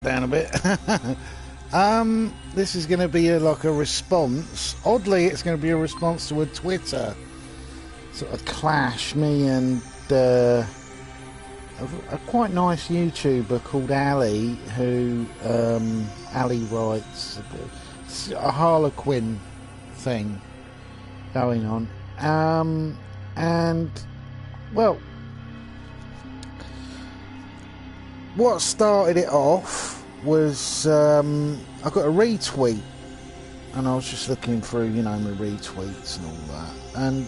Down a bit. This is going to be like a response. Oddly, it's going to be a response to a Twitter sort of clash. Me and a quite nice YouTuber called Allie, who Allie writes a Harlequin thing going on, and well, what started it off was I got a retweet, and I was just looking through, my retweets and all that, and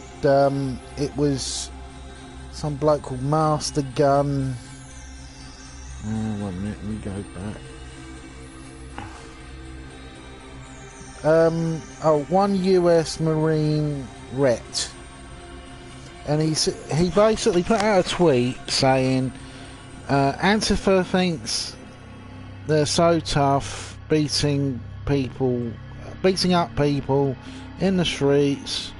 it was some bloke called Master Gun. 1 minute, let me go back. One US Marine Ret, and he basically put out a tweet saying, Antifa thinks they're so tough, beating up people in the streets.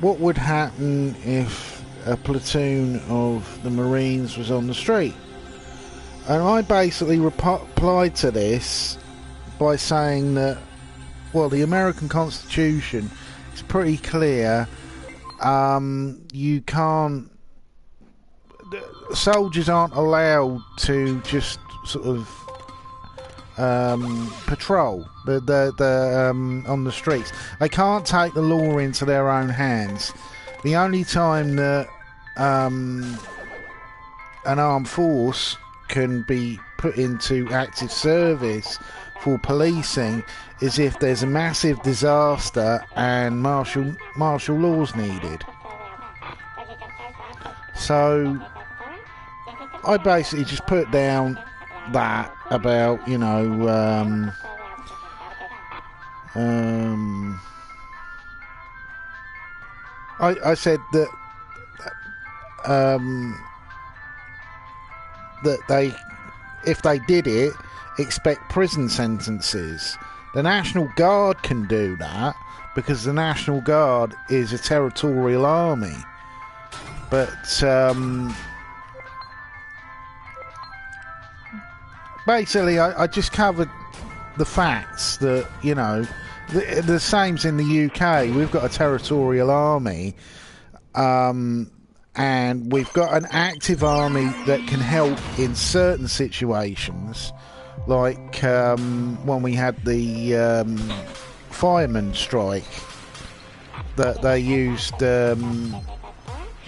What would happen if a platoon of the Marines was on the street? And I basically replied to this by saying that, well, the American Constitution is pretty clear. You can't. Soldiers aren't allowed to just sort of patrol on the streets. They can't take the law into their own hands. The only time that an armed force can be put into active service for policing is if there's a massive disaster and martial law's needed. So I basically just put down that about, I said that they, if they did it, expect prison sentences. The National Guard can do that because the National Guard is a territorial army. But basically, I just covered the facts that, the same's in the UK. We've got a territorial army, and we've got an active army that can help in certain situations, like when we had the fireman strike, that they used.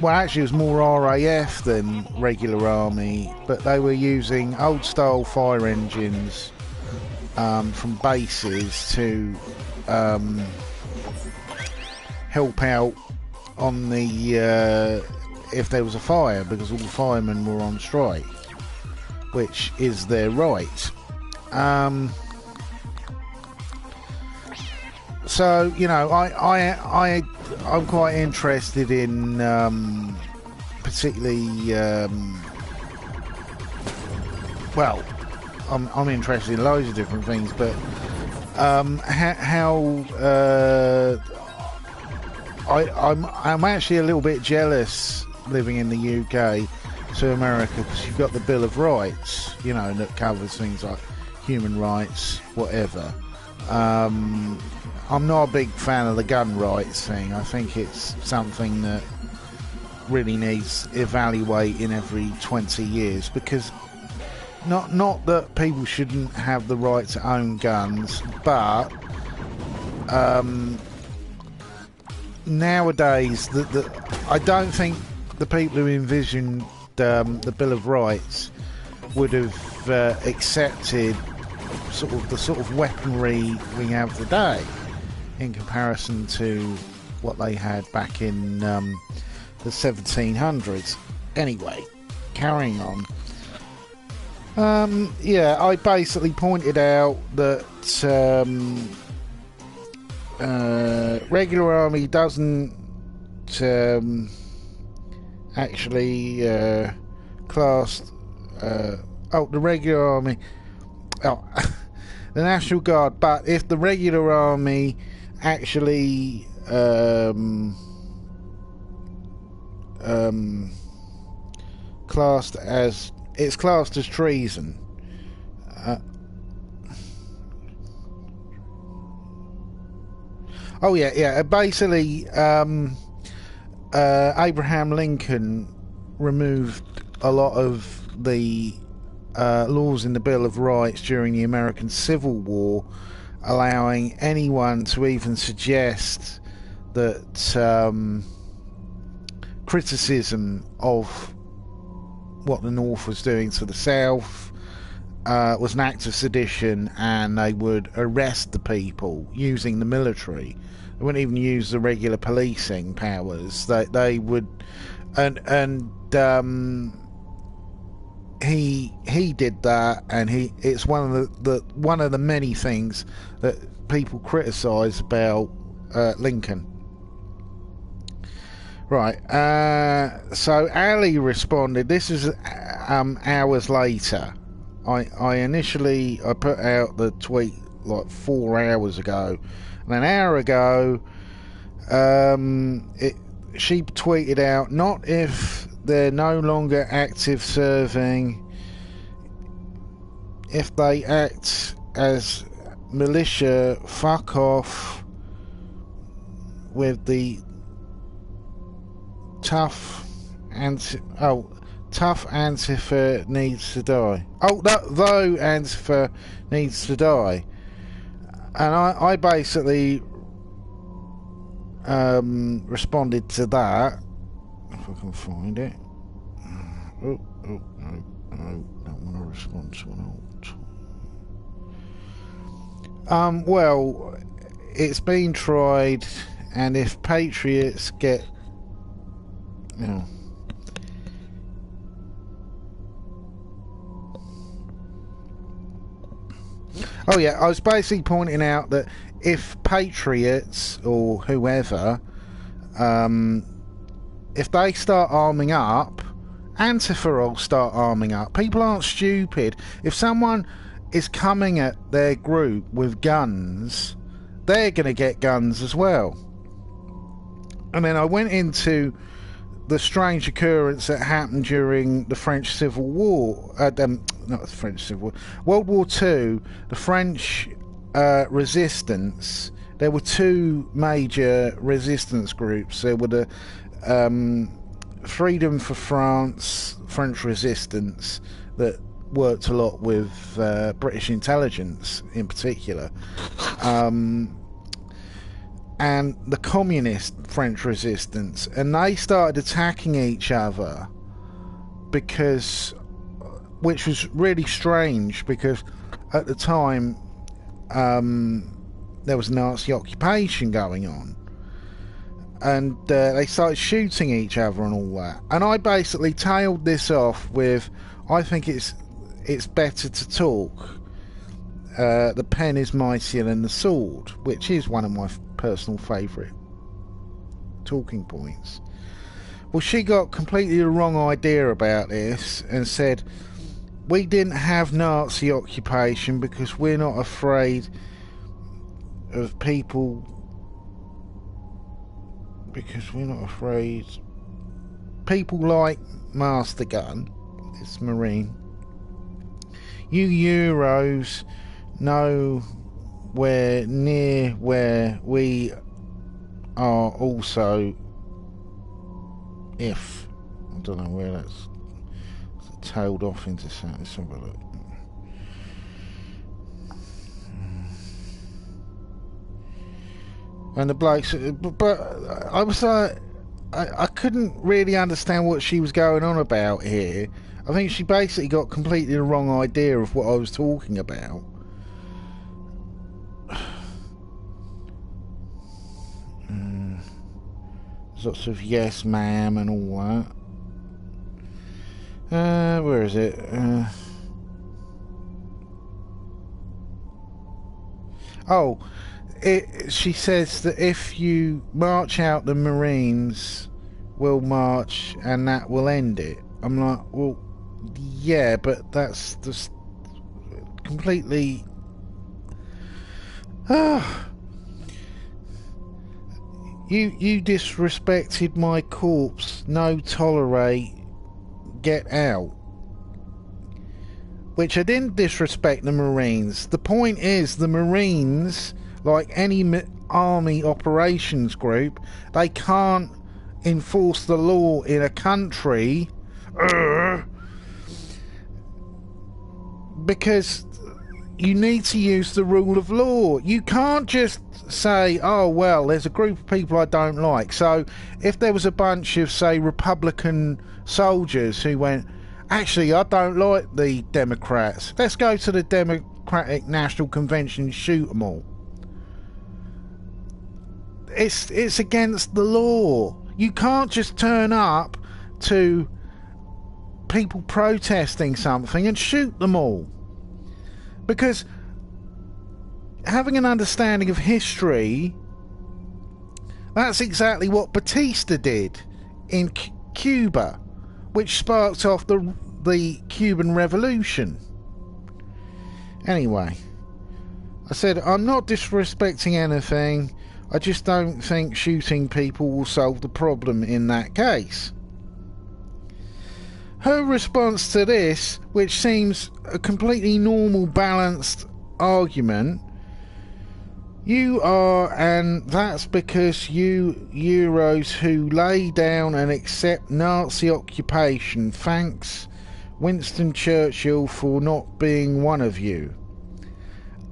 Well, actually, it was more RAF than regular army, but they were using old-style fire engines from bases to help out on the if there was a fire, because all the firemen were on strike, which is their right. So, I'm quite interested in particularly well, I'm interested in loads of different things, but I'm actually a little bit jealous living in the UK to America, because you've got the Bill of Rights, that covers things like human rights, whatever. I'm not a big fan of the gun rights thing. I think it's something that really needs evaluating every 20 years, because not that people shouldn't have the right to own guns, but nowadays I don't think the people who envisioned the Bill of Rights would have accepted the sort of weaponry we have today in comparison to what they had back in the 1700s. Anyway, carrying on. I basically pointed out that regular army doesn't actually class. The regular army. The National Guard, but if the regular army actually classed as it's classed as treason. Oh yeah. Basically, Abraham Lincoln removed a lot of the laws in the Bill of Rights during the American Civil War, allowing anyone to even suggest that criticism of what the North was doing to the South was an act of sedition, and they would arrest the people using the military. They wouldn't even use the regular policing powers. They would, and he did that, and it's one of the many things that people criticise about Lincoln. Right. So Allie responded. This is hours later. I initially put out the tweet like 4 hours ago, and an hour ago, she tweeted out, "Not if they're no longer active serving. If they act as militia, fuck off with the tough Antifa needs to die." Though Antifa needs to die. And I basically responded to that. If I can find it. No, don't want to respond to an alt. Well, it's been tried, and if patriots get, you know, oh yeah, I was basically pointing out that if patriots or whoever, if they start arming up, Antifa will start arming up. People aren't stupid. If someone is coming at their group with guns, they're going to get guns as well. And then I went into the strange occurrence that happened during the French Civil War, not the French Civil War, World War II, the French resistance. There were two major resistance groups. There were the Freedom for France, French resistance, that worked a lot with British intelligence in particular, and the communist French resistance, and they started attacking each other because, which was really strange, because at the time there was Nazi occupation going on, and they started shooting each other and all that. And I basically tailed this off with, I think it's better to talk. The pen is mightier than the sword, which is one of my personal favourite talking points. Well, she got completely the wrong idea about this and said, we didn't have Nazi occupation because we're not afraid of people, people like Master Gun, this Marine. You Euros nowhere near where we are also, if I don't know where that's tailed off into something. Let's have a look. And the blokes, but I was I couldn't really understand what she was going on about here. I think she basically got completely the wrong idea of what I was talking about. Lots of yes ma'am and all that. Where is it? She says that if you march out, the Marines will march and that will end it. I'm like, well, yeah, but that's just completely... You disrespected my corpse. No tolerate. Get out. which I didn't disrespect the Marines. The point is, the Marines, like any army operations group, they can't enforce the law in a country because you need to use the rule of law. You can't just say, oh, well, there's a group of people I don't like. So if there was a bunch of, say, Republican soldiers who went, actually, I don't like the Democrats, let's go to the Democratic National Convention and shoot them all. It's against the law. You can't just turn up to people protesting something and shoot them all. Because having an understanding of history, that's exactly what Batista did in Cuba, which sparked off the Cuban Revolution. Anyway, I said I'm not disrespecting anything. I just don't think shooting people will solve the problem in that case. Her response to this, which seems a completely normal, balanced argument, you are, and that's because you Euros who lay down and accept Nazi occupation. Thanks, Winston Churchill, for not being one of you.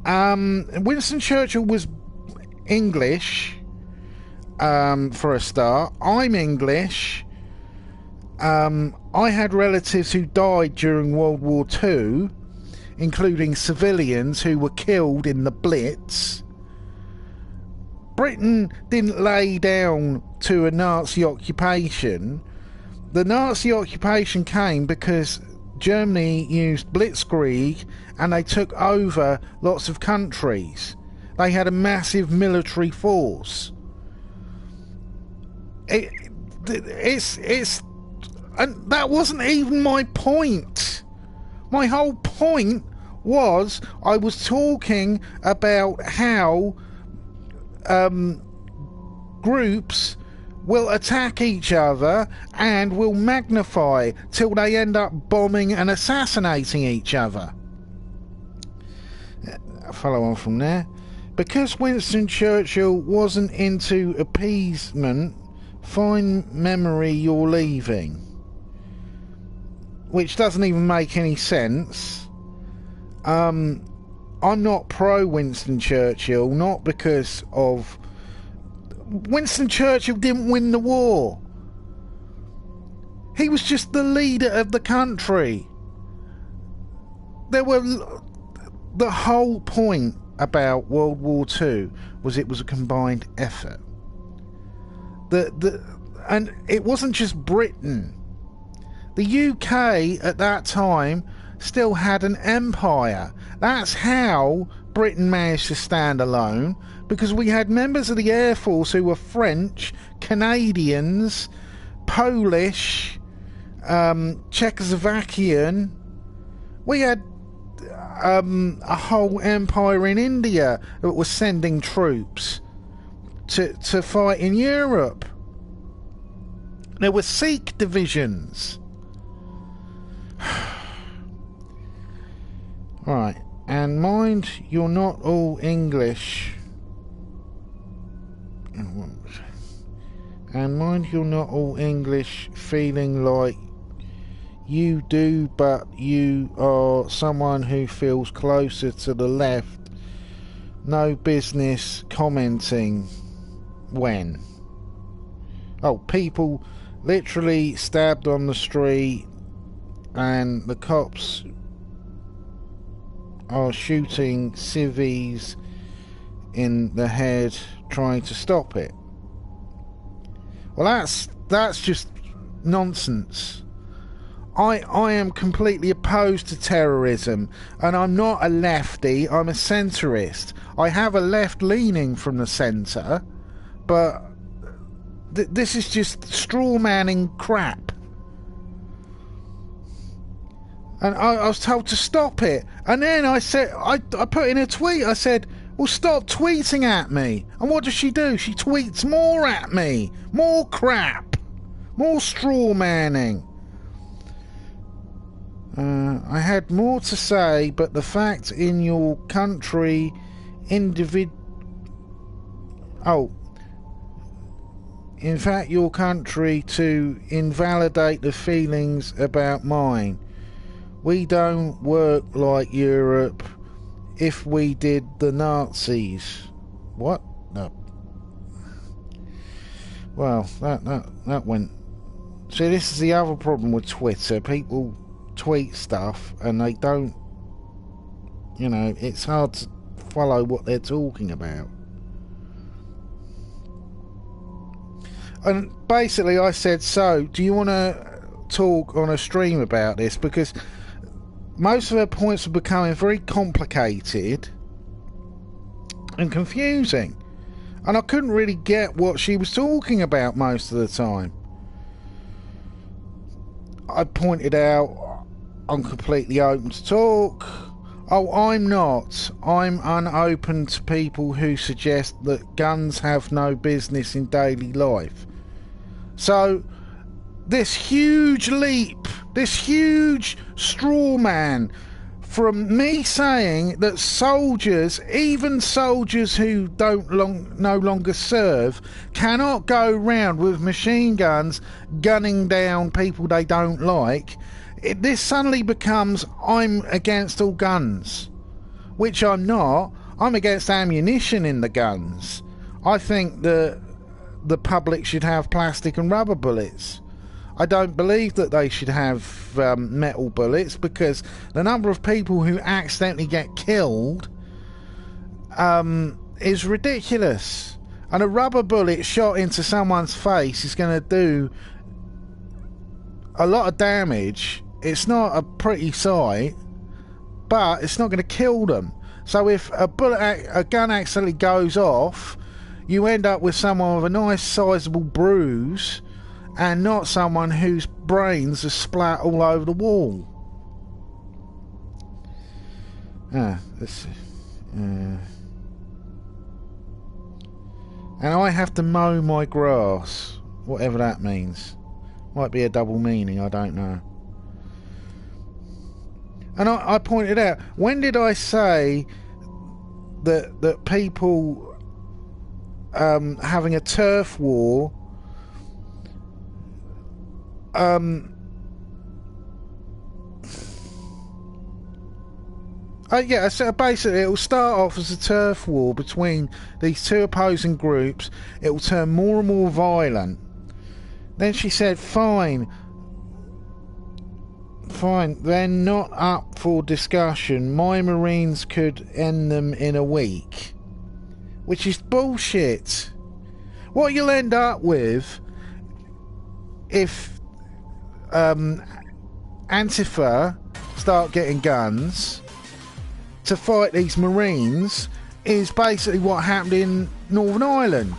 Winston Churchill was English, for a start. I'm English. I had relatives who died during World War II, including civilians who were killed in the Blitz. Britain didn't lay down to a Nazi occupation. The Nazi occupation came because Germany used blitzkrieg and they took over lots of countries. They had a massive military force. And that wasn't even my point. My whole point was I was talking about how groups will attack each other and will magnify till they end up bombing and assassinating each other. Follow on from there. Because Winston Churchill wasn't into appeasement, fine memory you're leaving. Which doesn't even make any sense. I'm not pro Winston Churchill, not because of... Winston Churchill didn't win the war. He was just the leader of the country. The whole point about World War II was it was a combined effort. And it wasn't just Britain. The UK at that time still had an empire. That's how Britain managed to stand alone, because we had members of the Air Force who were French, Canadians, Polish, Czechoslovakian. We had a whole empire in India that was sending troops to fight in Europe. There were Sikh divisions. Right, and mind you're not all English. And mind you're not all English feeling like you do, but you are someone who feels closer to the left. No business commenting when. Oh, people literally stabbed on the street and the cops are shooting civvies in the head trying to stop it. Well, that's just nonsense. I am completely opposed to terrorism, and I'm not a lefty, I'm a centrist. I have a left leaning from the centre, but this is just strawmanning crap. And I was told to stop it. And then I said, I put in a tweet, I said, well, stop tweeting at me. And what does she do? She tweets more at me. More crap. More straw manning. I had more to say, but the fact in your country in fact your country to invalidate the feelings about mine. We don't work like Europe. If we did, the Nazis. What? No. Well, that went... See, this is the other problem with Twitter. People tweet stuff and they don't... You know, it's hard to follow what they're talking about. And basically I said, so, do you want to talk on a stream about this? Because most of her points were becoming very complicated and confusing. And I couldn't really get what she was talking about most of the time. I pointed out, I'm completely open to talk. Oh, I'm not. I'm unopen to people who suggest that guns have no business in daily life. So, this huge leap, this huge straw man, from me saying that soldiers, even soldiers who no longer serve, cannot go round with machine guns gunning down people they don't like, this suddenly becomes, I'm against all guns, which I'm not. I'm against ammunition in the guns. I think that the public should have plastic and rubber bullets. I don't believe that they should have metal bullets, because the number of people who accidentally get killed is ridiculous. And a rubber bullet shot into someone's face is going to do a lot of damage. It's not a pretty sight, but it's not going to kill them. So if a gun accidentally goes off, you end up with someone with a nice sizable bruise, and not someone whose brains are splat all over the wall. And I have to mow my grass, whatever that means. Might be a double meaning, I don't know. And I pointed out, when did I say that people having a turf war yeah, so basically it will start off as a turf war between these two opposing groups. It will turn more and more violent. Then she said, fine, they're not up for discussion. My Marines could end them in a week. Which is bullshit. What you'll end up with, if Antifa start getting guns to fight these Marines, is basically what happened in Northern Ireland.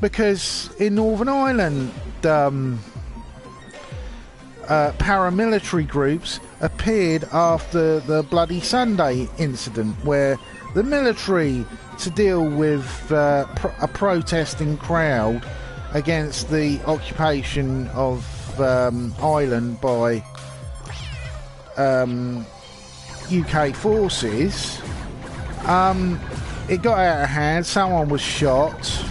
Because in Northern Ireland, paramilitary groups appeared after the Bloody Sunday incident, where the military, to deal with a protesting crowd against the occupation of Ireland by UK forces, it got out of hand, someone was shot,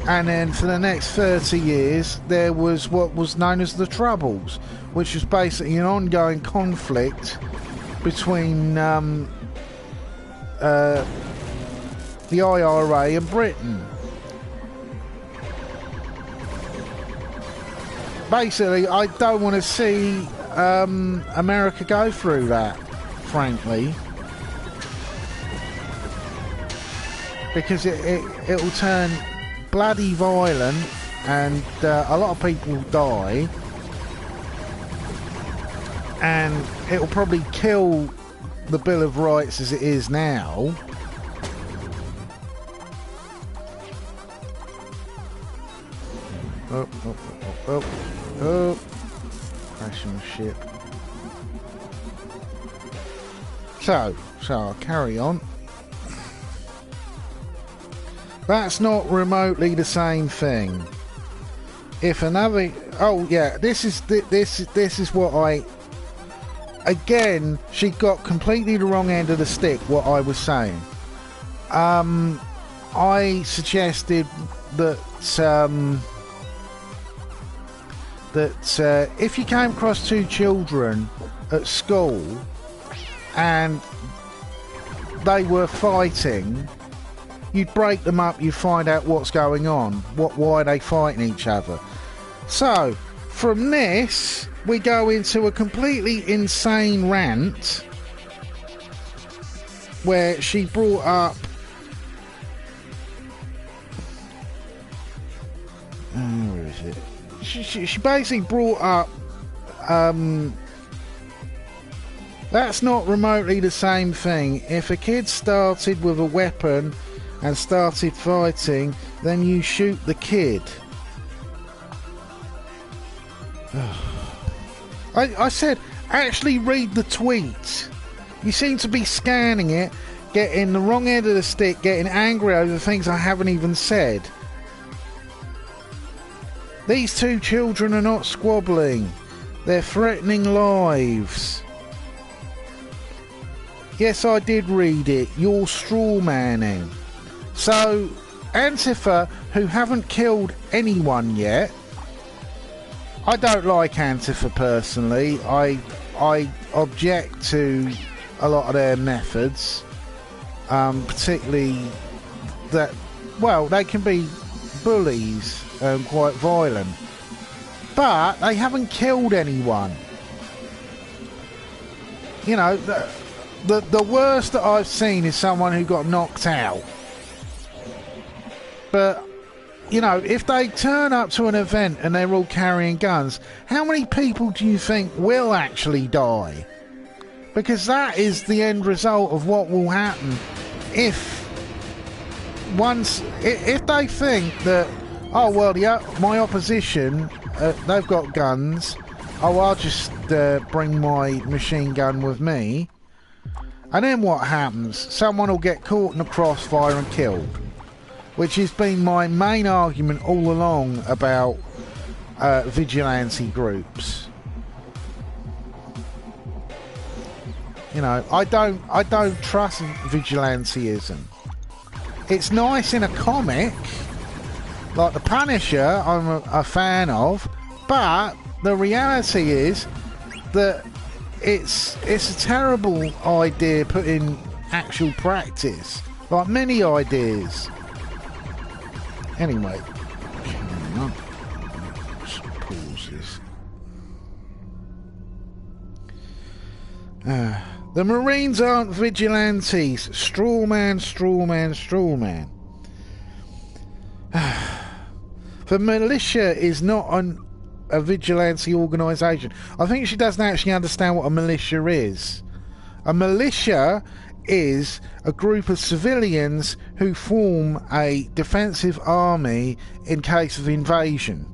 and then for the next 30 years there was what was known as the Troubles, which was basically an ongoing conflict between the IRA and Britain. Basically, I don't want to see America go through that, frankly, because it will turn bloody violent, and a lot of people die, and it will probably kill the Bill of Rights as it is now. Oh, crashing the ship. So I'll carry on. That's not remotely the same thing. If another, oh yeah, this is what again, she got completely the wrong end of the stick, what I was saying. I suggested that if you came across two children at school and they were fighting, you'd break them up, you'd find out what's going on, why are they fighting each other. So, from this, we go into a completely insane rant where she brought up where is it? She basically brought up that's not remotely the same thing. If a kid started with a weapon and started fighting, then you shoot the kid. I said, actually read the tweet. You seem to be scanning it, getting the wrong end of the stick, getting angry over things I haven't even said. These two children are not squabbling. They're threatening lives. Yes, I did read it. You're strawmanning. So, Antifa, who haven't killed anyone yet, I don't like Antifa personally. I object to a lot of their methods, particularly that, well, they can be bullies and quite violent, but they haven't killed anyone. You know, the worst that I've seen is someone who got knocked out. But, you know, if they turn up to an event and they're all carrying guns, how many people do you think will actually die? Because that is the end result of what will happen if they think that, oh, well, yeah, my opposition, they've got guns, oh, I'll just bring my machine gun with me. And then what happens? Someone will get caught in the crossfire and killed. Which has been my main argument all along about vigilante groups. You know, I don't trust vigilanteism. It's nice in a comic, like The Punisher, I'm a fan of, but the reality is that it's a terrible idea put in actual practice, like many ideas. Anyway, let's pause this. The Marines aren't vigilantes. Strawman, strawman, strawman. The Militia is not a vigilante organisation. I think she doesn't actually understand what a militia is. A militia is a group of civilians who form a defensive army in case of invasion.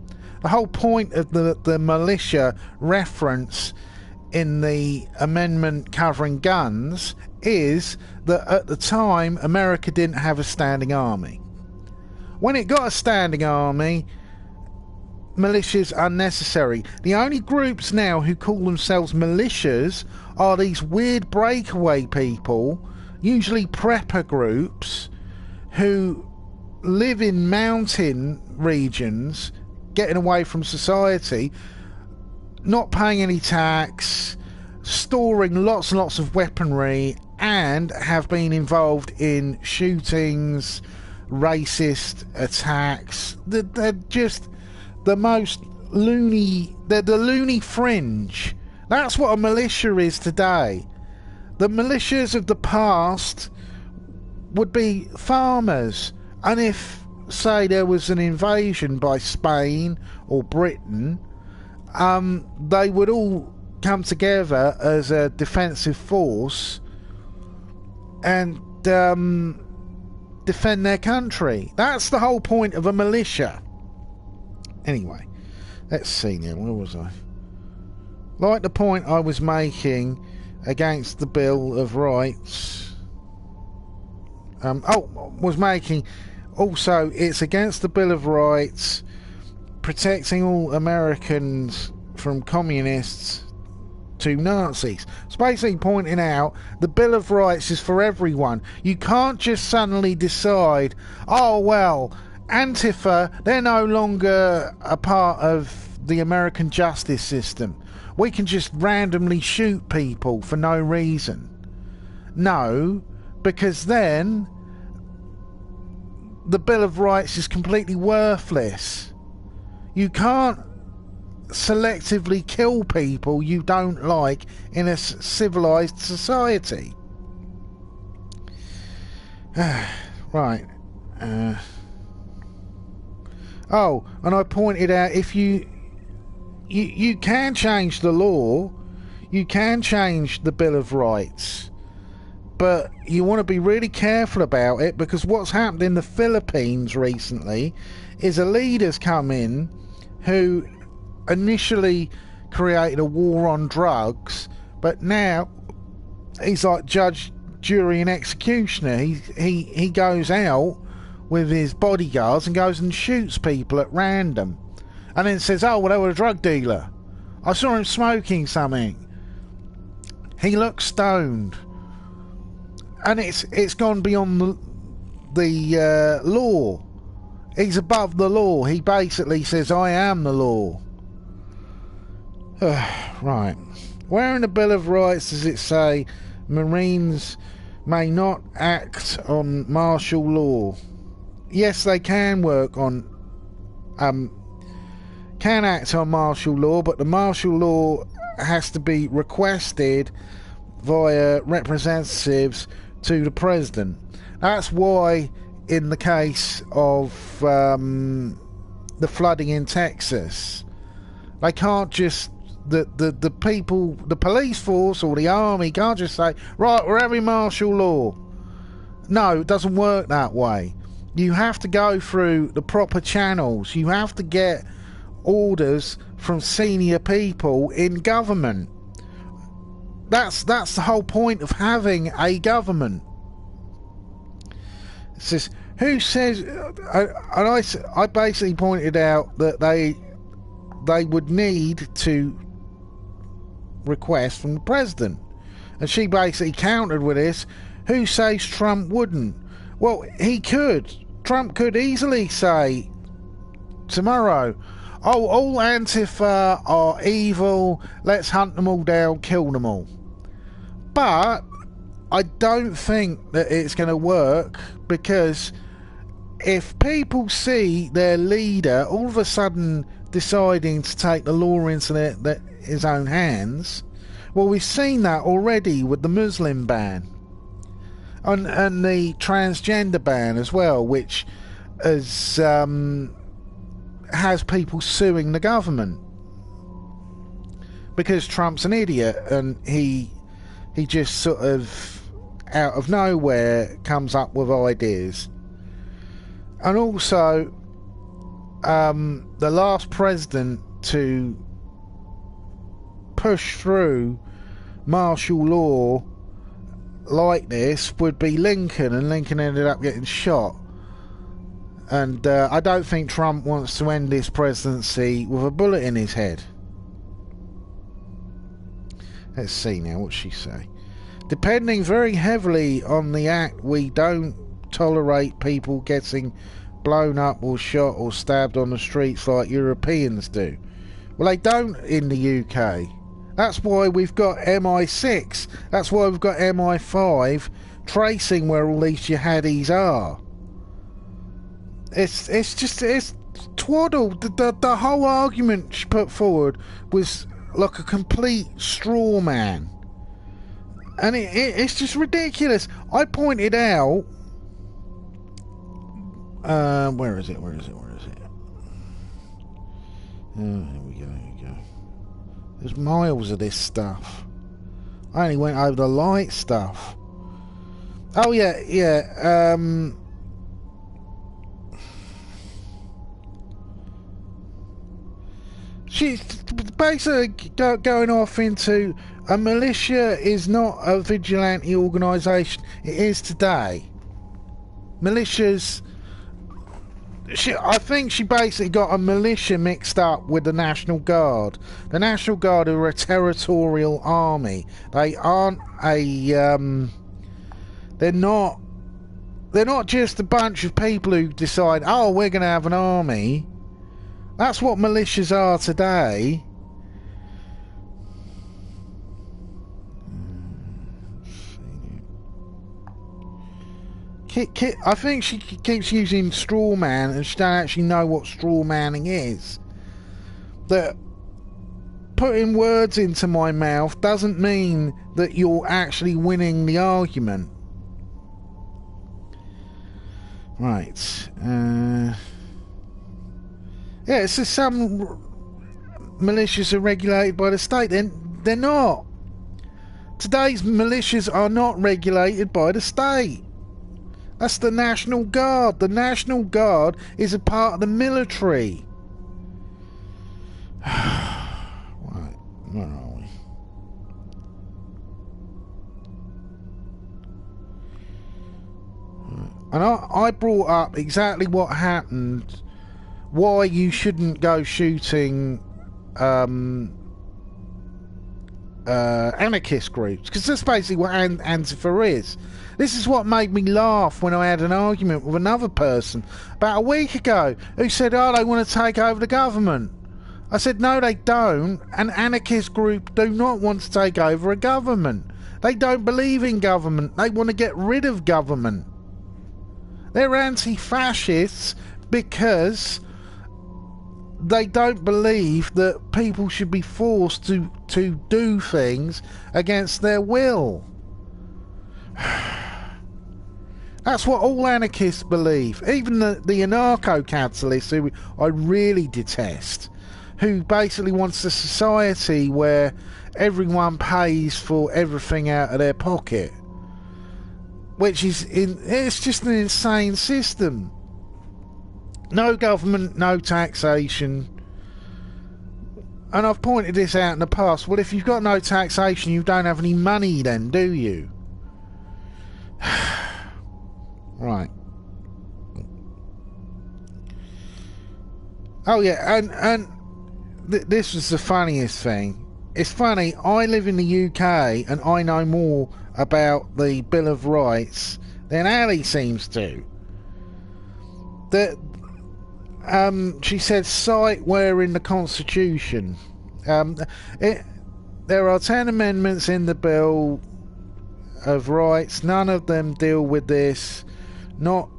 The whole point of the militia reference in the amendment covering guns is that at the time America didn't have a standing army. When it got a standing army, militias are necessary. The only groups now who call themselves militias are these weird breakaway people, usually prepper groups, who live in mountain regions, getting away from society, not paying any tax, storing lots and lots of weaponry, and have been involved in shootings, racist attacks. They're just the most loony. They're the loony fringe. That's what a militia is today. The militias of the past would be farmers, and if, say, there was an invasion by Spain or Britain, they would all come together as a defensive force and defend their country. That's the whole point of a militia. Anyway, let's see now. Where was I? Like the point I was making against the Bill of Rights. Was making also, it's against the Bill of Rights, protecting all Americans from communists to Nazis. It's basically pointing out the Bill of Rights is for everyone. You can't just suddenly decide, oh well, Antifa, they're no longer a part of the American justice system. We can just randomly shoot people for no reason. No, because then the Bill of Rights is completely worthless. You can't selectively kill people you don't like in a civilized society. Right. Oh, and I pointed out, if you can change the law, you can change the Bill of Rights, but you want to be really careful about it, because what's happened in the Philippines recently is a leader's come in who initially created a war on drugs, but now he's like judge, jury and executioner. He goes out with his bodyguards and goes and shoots people at random, and then says, oh well, they were a drug dealer, I saw him smoking something, he looks stoned. And it's gone beyond the law. He's above the law. He basically says, I am the law. Right. Where in the Bill of Rights does it say Marines may not act on martial law? Yes, they can work on... can act on martial law, but the martial law has to be requested via representatives to the president. That's why in the case of the flooding in Texas, they can't just... The people, the police force or the army can't just say, right, we're having martial law. No, it doesn't work that way. You have to go through the proper channels. You have to get orders from senior people in government. That's the whole point of having a government. It says, who says... And I basically pointed out that they would need to request from the president, and she basically countered with this, who says Trump wouldn't? Well, he could. Trump could easily say tomorrow, oh, all Antifa are evil, let's hunt them all down, kill them all. But I don't think that it's going to work, because if people see their leader all of a sudden deciding to take the law into his own hands, well, we've seen that already with the Muslim ban and the transgender ban as well, which has people suing the government because Trump's an idiot, and he just sort of out of nowhere comes up with ideas. And also the last president to push through martial law like this would be Lincoln, and Lincoln ended up getting shot. And I don't think Trump wants to end his presidency with a bullet in his head. Let's see now, what's she say? Depending very heavily on the act, we don't tolerate people getting blown up or shot or stabbed on the streets like Europeans do. Well, they don't in the UK. That's why we've got MI6. That's why we've got MI5 tracing where all these jihadis are. It's twaddle. The whole argument she put forward was like a complete straw man. And it's just ridiculous. I pointed out... where is it? Oh, here we go. There's miles of this stuff. I only went over the light stuff. Oh, yeah. She's basically going off into... A militia is not a vigilante organisation. It is today. Militias I think she basically got a militia mixed up with the National Guard. The National Guard are a territorial army. They aren't a. They're not. They're not just a bunch of people who decide, oh, we're going to have an army. That's what militias are today. I think she keeps using Strawman and she don't actually know what strawmanning is. That putting words into my mouth doesn't mean that you're actually winning the argument. Right. Yeah, it's just some militias are regulated by the state. They're not. Today's militias are not regulated by the state. That's the National Guard. The National Guard is a part of the military. Right, where are we? And I brought up exactly what happened, why you shouldn't go shooting anarchist groups, because that's basically what Antifa is. This is what made me laugh when I had an argument with another person about a week ago who said, oh, they want to take over the government. I said, no, they don't. An anarchist group do not want to take over a government. They don't believe in government. They want to get rid of government. They're anti-fascists because they don't believe that people should be forced to do things against their will. That's what all anarchists believe. Even the anarcho-capitalists, who I really detest, who basically wants a society where everyone pays for everything out of their pocket, which is it's just an insane system. No government, no taxation. And I've pointed this out in the past. Well, if you've got no taxation, you don't have any money then, do you? Right. Oh yeah, and this was the funniest thing. It's funny, I live in the UK and I know more about the Bill of Rights than Allie seems to. She said cite where in the Constitution. There are 10 amendments in the Bill of Rights. None of them deal with this. Not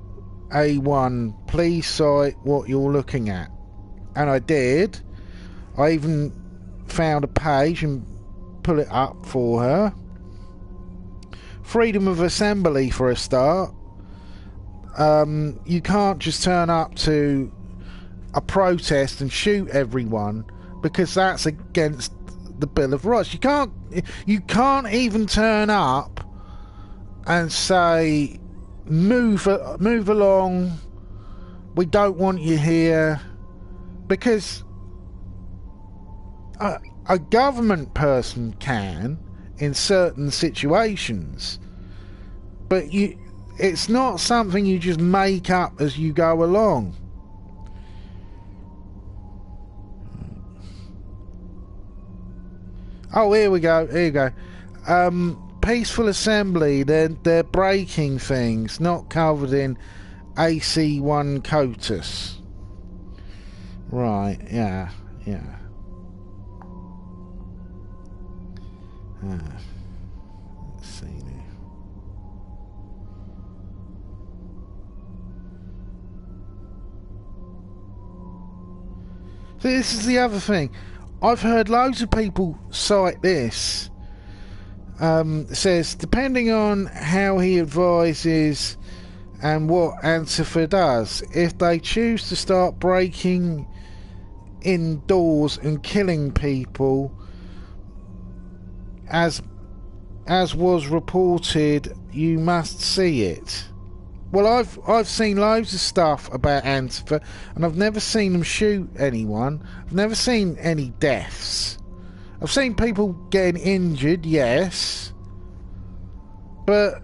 A1. Please cite what you're looking at. And I did. I even found a page and put it up for her. Freedom of assembly for a start. You can't just turn up to a protest and shoot everyone, because that's against the Bill of Rights. You can't even turn up and say, move along, we don't want you here, because a government person can in certain situations, but it's not something you just make up as you go along. Oh, here we go. Peaceful assembly, they're breaking things not covered in AC1 COTUS. Right, yeah. Let's see now. So this is the other thing. I've heard loads of people cite this. It says, depending on how he advises and what Antifa does, if they choose to start breaking indoors and killing people, as was reported, you must see it. Well, I've seen loads of stuff about Antifa, and I've never seen them shoot anyone. I've never seen any deaths. I've seen people getting injured, yes, but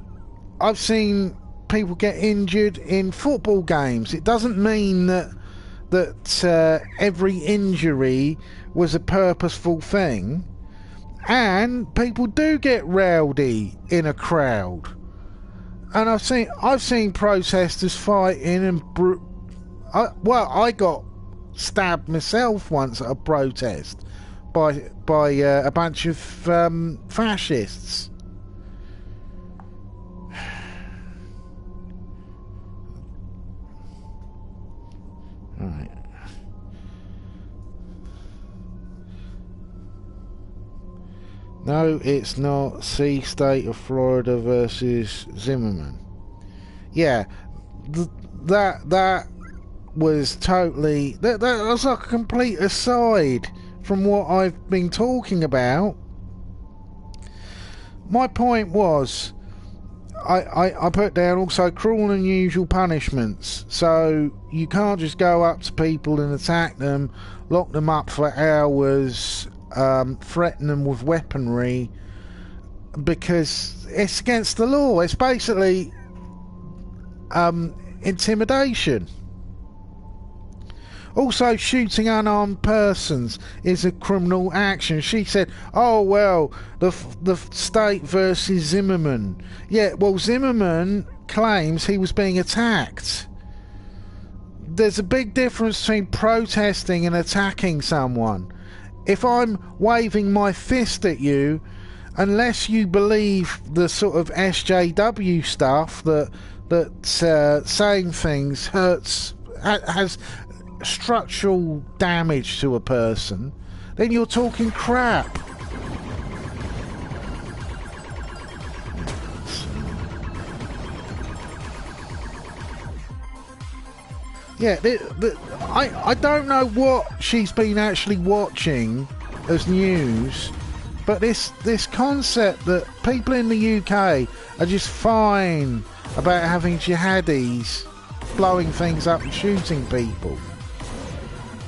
I've seen people get injured in football games. It doesn't mean that every injury was a purposeful thing. And people do get rowdy in a crowd. And I've seen protesters fighting and I got stabbed myself once at a protest by a bunch of fascists. Right. No, it's not. See State of Florida versus Zimmerman. Yeah, that was totally... That was like a complete aside from what I've been talking about. My point was, I put down also cruel and unusual punishments. So you can't just go up to people and attack them, lock them up for hours, threaten them with weaponry, because it's against the law. It's basically intimidation. Also, shooting unarmed persons is a criminal action. She said, oh, well, the state versus Zimmerman. Yeah, well, Zimmerman claims he was being attacked. There's a big difference between protesting and attacking someone. If I'm waving my fist at you, unless you believe the sort of SJW stuff that saying things has structural damage to a person, then you're talking crap. Yeah, I don't know what she's been actually watching as news, but this concept that people in the UK are just fine about having jihadis blowing things up and shooting people.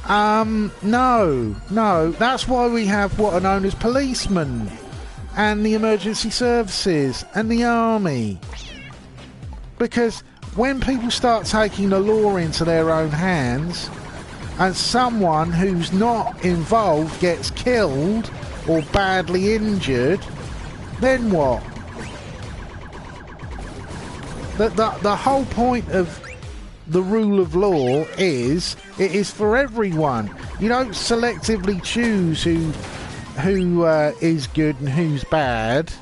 No, that's why we have what are known as policemen and the emergency services and the army. Because when people start taking the law into their own hands and someone who's not involved gets killed or badly injured, then what? The whole point of the rule of law is it is for everyone. You don't selectively choose who is good and who's bad.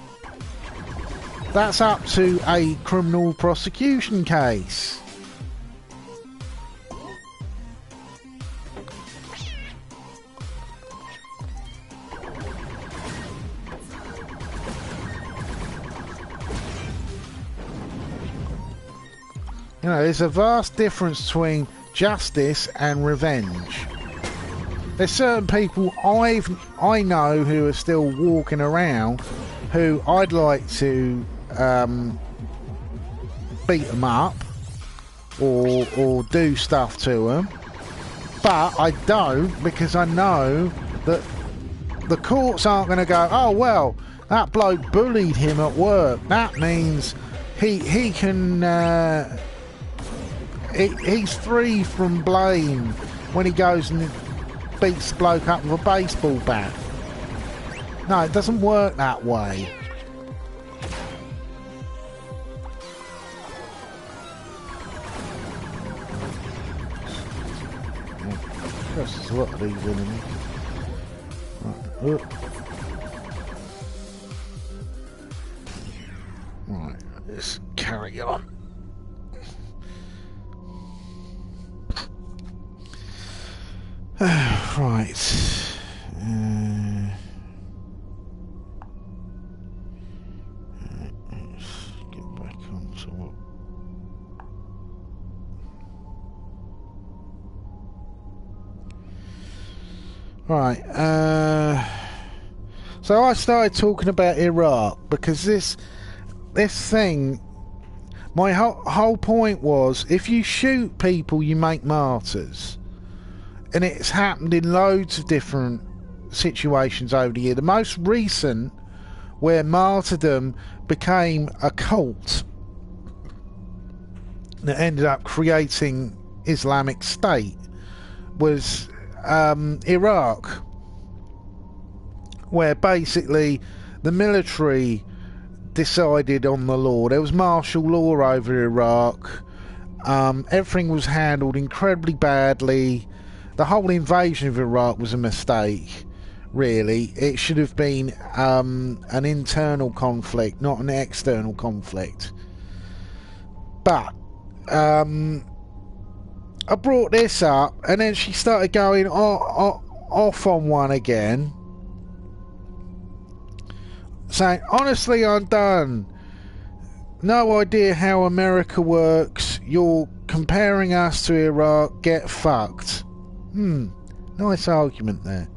That's up to a criminal prosecution case. You know, there's a vast difference between justice and revenge. There's certain people I know who are still walking around who I'd like to beat them up or do stuff to them, but I don't, because I know that the courts aren't going to go, oh well, that bloke bullied him at work, that means he can he's free from blame when he goes and beats the bloke up with a baseball bat. No, it doesn't work that way. There's a lot of these enemies. Right, let's carry on. Right. Let's get back onto what. Right. So I started talking about Iraq because this thing. My whole point was, if you shoot people, you make martyrs. And it's happened in loads of different situations over the year. The most recent, where martyrdom became a cult, that ended up creating Islamic State was Iraq, where basically the military decided on the law. There was martial law over Iraq. Everything was handled incredibly badly. The whole invasion of Iraq was a mistake, really. It should have been an internal conflict, not an external conflict. But I brought this up, and then she started going off on one again, saying, honestly, I'm done. No idea how America works. You're comparing us to Iraq. Get fucked. Nice argument there.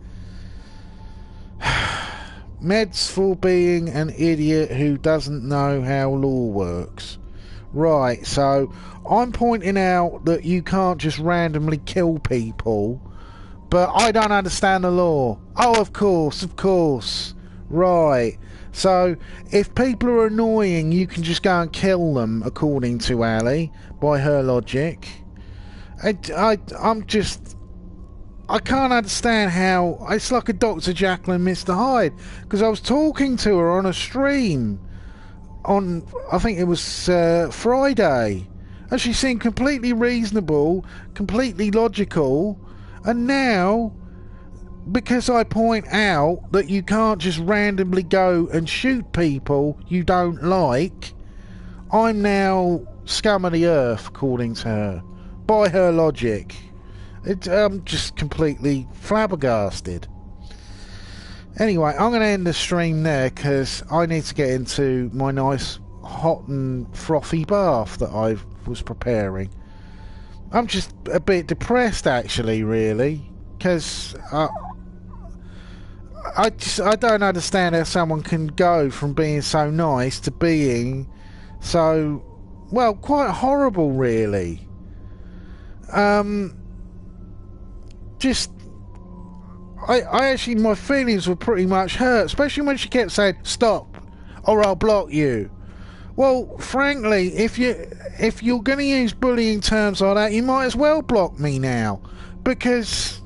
Meds for being an idiot who doesn't know how law works. Right, so I'm pointing out that you can't just randomly kill people, but I don't understand the law. Oh, of course. Right. So, if people are annoying, you can just go and kill them, according to Allie, by her logic. I can't understand how... It's like a Dr. Jekyll and Mr. Hyde, because I was talking to her on a stream on, I think it was Friday, and she seemed completely reasonable, completely logical, and now... because I point out that you can't just randomly go and shoot people you don't like, I'm now scum of the earth, according to her. By her logic. I'm just completely flabbergasted. Anyway, I'm going to end the stream there, because I need to get into my nice hot and frothy bath that I was preparing. I'm just a bit depressed, actually, really, because... I don't understand how someone can go from being so nice to being so, well, quite horrible, really. I actually, my feelings were pretty much hurt, especially when she kept saying, stop, or I'll block you. Well, frankly, if you're going to use bullying terms like that, you might as well block me now, because...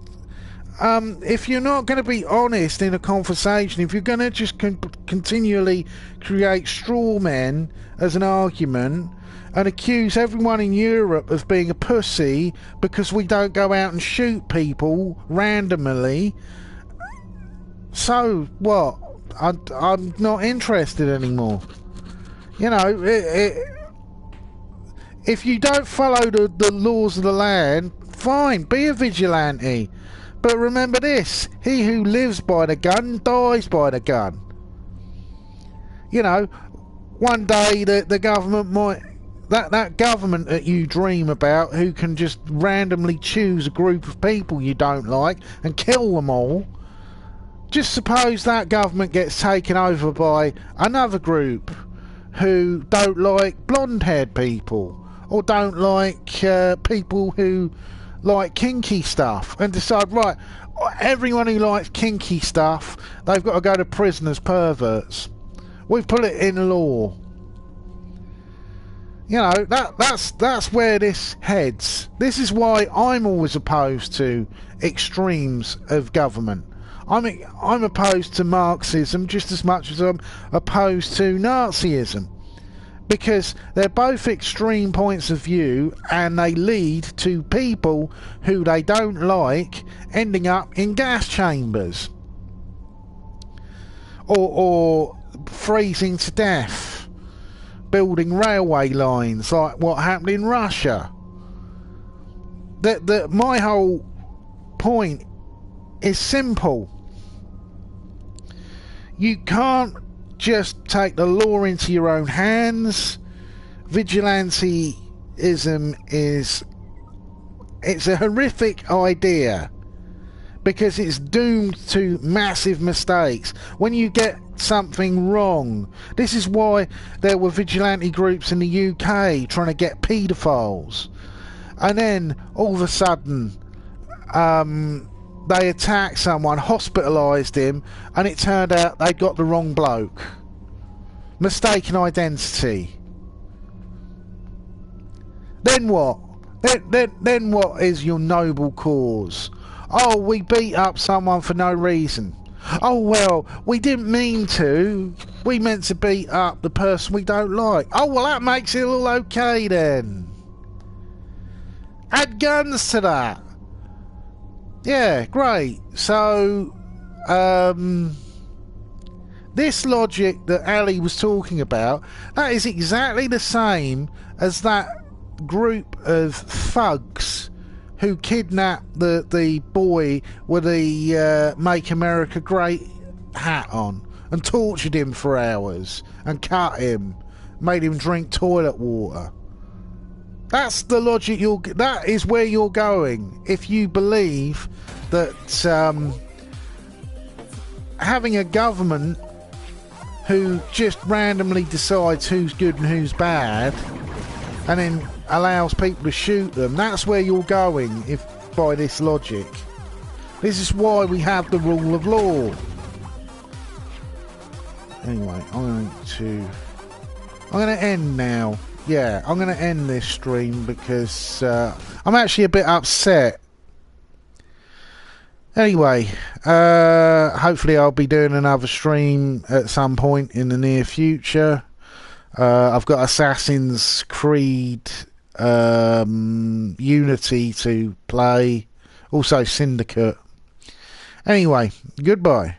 if you're not going to be honest in a conversation, if you're going to just continually create straw men as an argument and accuse everyone in Europe of being a pussy because we don't go out and shoot people randomly, so what? I'm not interested anymore. You know, if you don't follow the laws of the land, fine, be a vigilante. But remember this, he who lives by the gun dies by the gun. You know, one day the government might... That government that you dream about, who can just randomly choose a group of people you don't like and kill them all, just suppose that government gets taken over by another group who don't like blonde-haired people, or don't like people who... like kinky stuff, and decide, right, everyone who likes kinky stuff, they've got to go to prison as perverts. We've put it in law. You know, that's where this heads. This is why I'm always opposed to extremes of government. I'm opposed to Marxism just as much as I'm opposed to Nazism. Because they're both extreme points of view, and they lead to people who they don't like ending up in gas chambers or freezing to death, building railway lines like what happened in Russia. My whole point is simple. You can't just take the law into your own hands. Vigilantism it's a horrific idea, because it's doomed to massive mistakes when you get something wrong. This is why there were vigilante groups in the UK trying to get paedophiles, and then all of a sudden they attacked someone, hospitalised him, and it turned out they'd got the wrong bloke. Mistaken identity. Then what? Then what is your noble cause? Oh, we beat up someone for no reason. Oh, well, we didn't mean to. We meant to beat up the person we don't like. Oh, well, that makes it all okay then. Add guns to that. Yeah, great. So, this logic that Allie was talking about, that is exactly the same as that group of thugs who kidnapped the boy with the Make America Great hat on and tortured him for hours and cut him, made him drink toilet water. That's the logic that is where you're going if you believe that having a government who just randomly decides who's good and who's bad and then allows people to shoot them, that's where you're going if by this logic. This is why we have the rule of law. Anyway, I'm going to end now. Yeah, I'm going to end this stream because I'm actually a bit upset. Anyway, hopefully I'll be doing another stream at some point in the near future. I've got Assassin's Creed Unity to play, also Syndicate. Anyway, goodbye.